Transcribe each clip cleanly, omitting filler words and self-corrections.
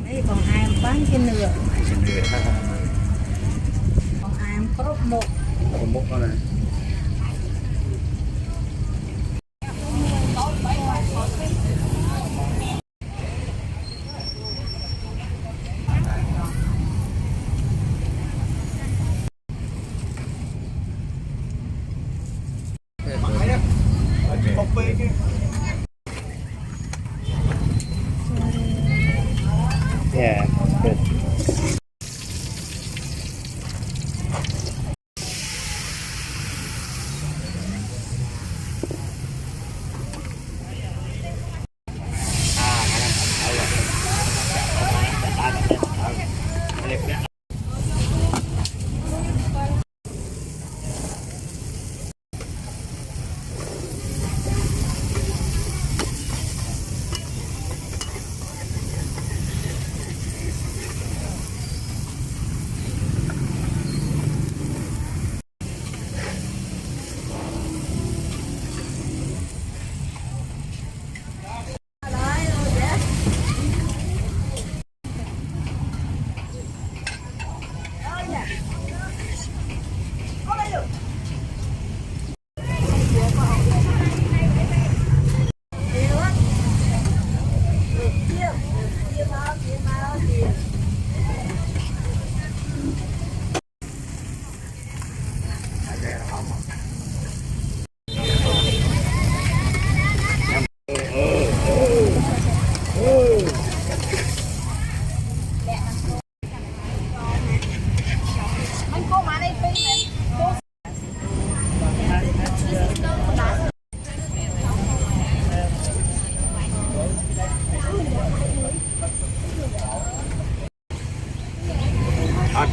Đấy còn ai em bán cái nửa. Còn ai em có một. Có một con này. Yeah, good.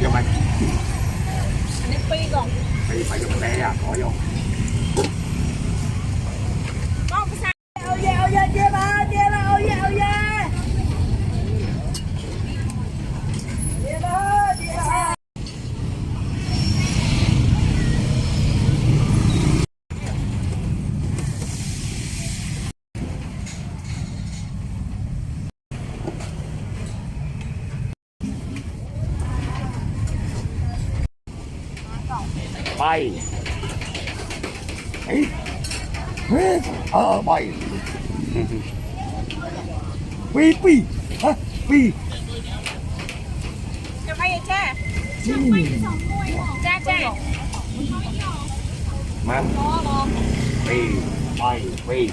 Cho mày. Anh phi còn. Phải dùng tay à, bỏ vô. Con cái sao? Ôi da, chia ba, chia ba, ôi da. Chia ba, chia ba. Bay. Ấy. Bay. Pi. Hả? Pi. Cho bay cha. Cha. Man. Pi. Bay. Pi.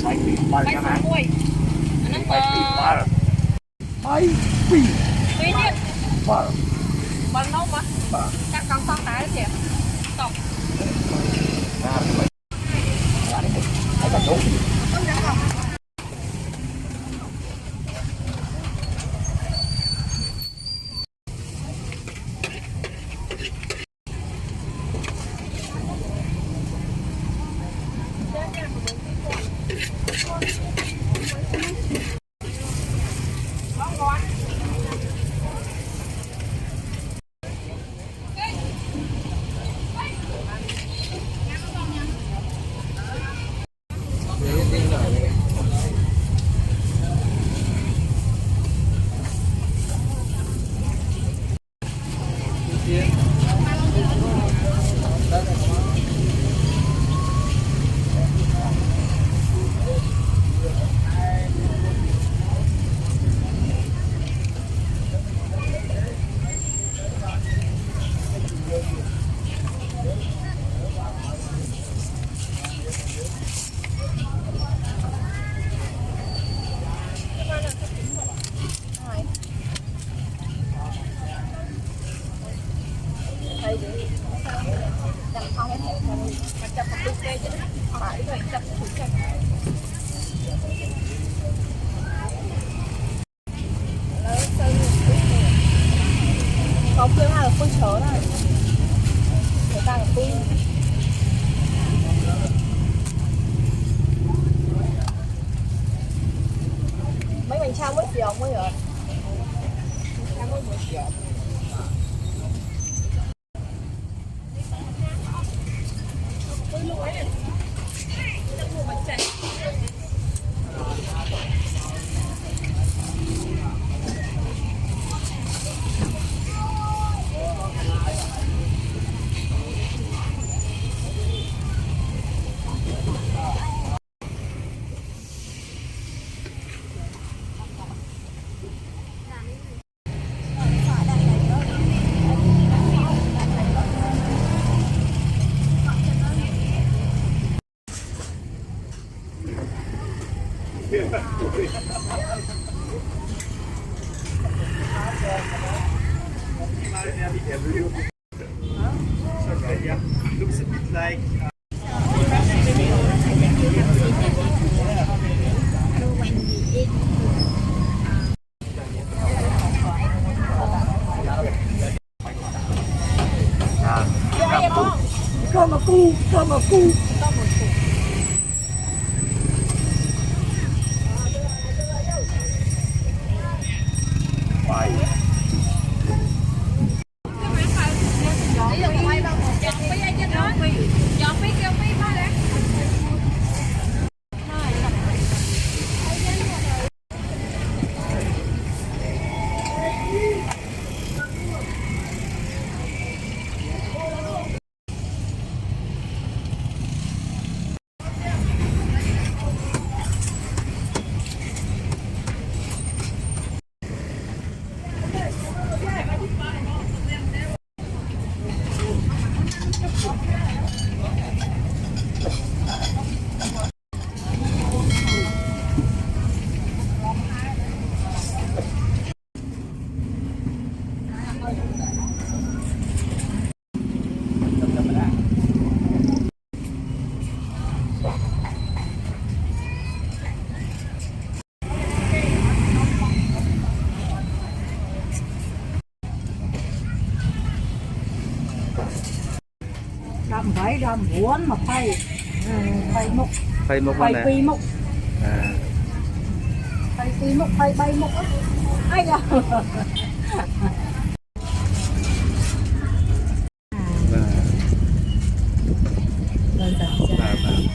Bay Bay cái này. mui. Anh Bay pi. Pi đi. Ba. Bằng nấu mà. Chắc con đá chị. Tổng. Không, thứ hai là phun chớ này. Người ta là phun. Mấy mình trao mất triệu mới rồi. Trao mất 1 triệu. Tôi lúc ấy này. Tôi mua bánh chạy. Looks a bit like Cơm cu, cơm cu. Bảy. Đầm vậy đầm buồn mà phay mục Phay mục phay nè. pi mục À, phay pi mục phay bay mục ai da vâng. rồi Vâng, vâng.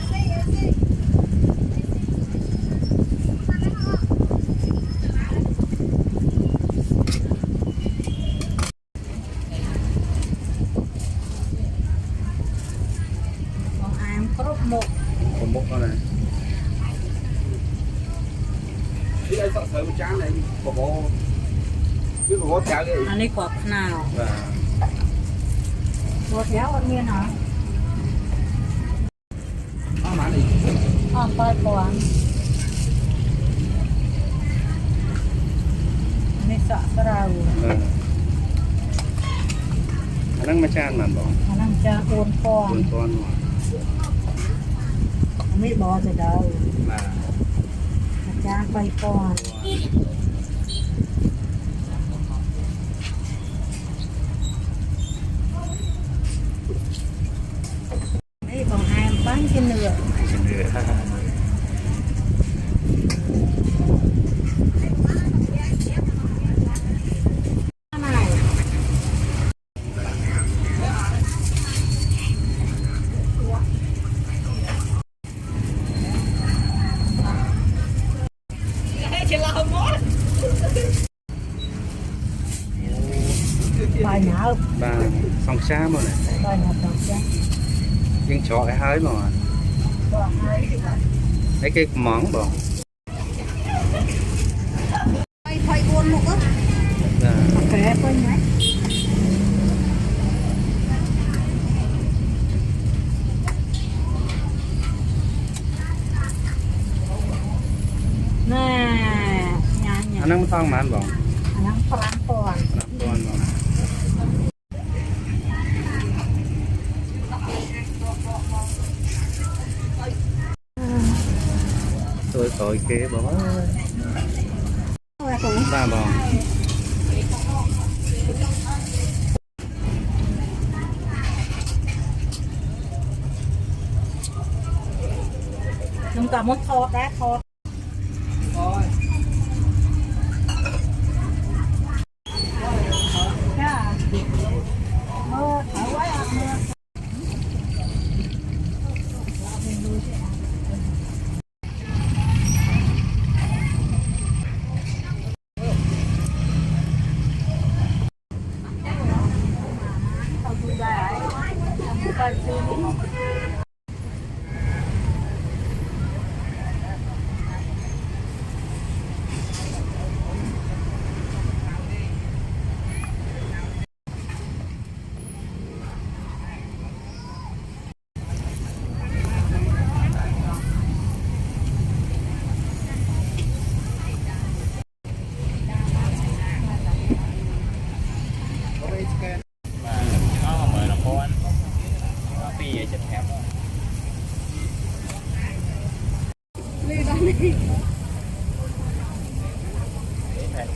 còn em có một Còn mục đó này. đi ai sợ sợ một tráng này bộ biết bộ tráng đi anh ấy quạt nào Vâng. bộ kéo anh nhiên hả má này tay quạt anh ấy sợ cái đầu Vâng. Anh đang mà chan mà bỏ. anh đang cha ôn con Con con mà. anh ấy bỏ từ đầu Mà. cha quay con ấy còn em bán trên nửa này bài nhớ Bà xong xa mà này. bài nhớ tổng chứ Nhưng chọ cái hơi mà. Lấy cái món bỏ. quay buôn một ít Dạ. kệ quay nhé nè nhà nhà Anh đang thong mà anh bỏ. anh đang phán toàn Làm con bỏ. Tôi tội kế bỏ. Ba bỏ. chúng ta muốn thọt đã thọt thôi nha mưa thở quá à mưa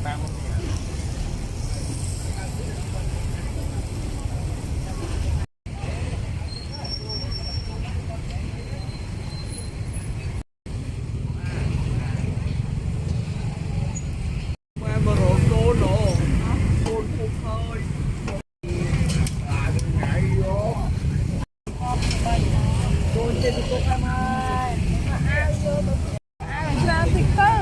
mà rộn đô nổ đồn phục hơi ngày vô Đồn trên thì cô em ơi. ai mà chưa thích cơ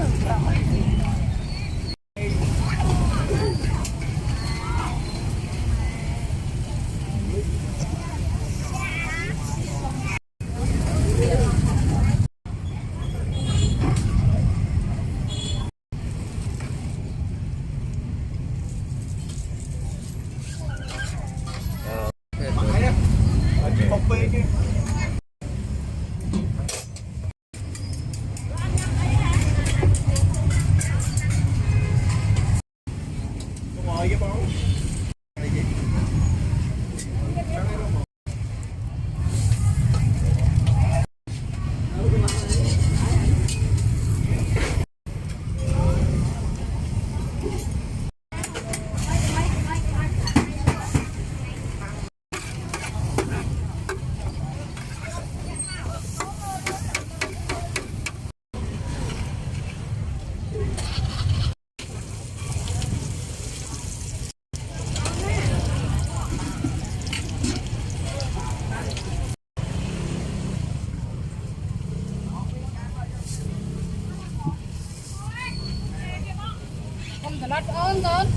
một bên kia ngồi với bố không thể lót ơn con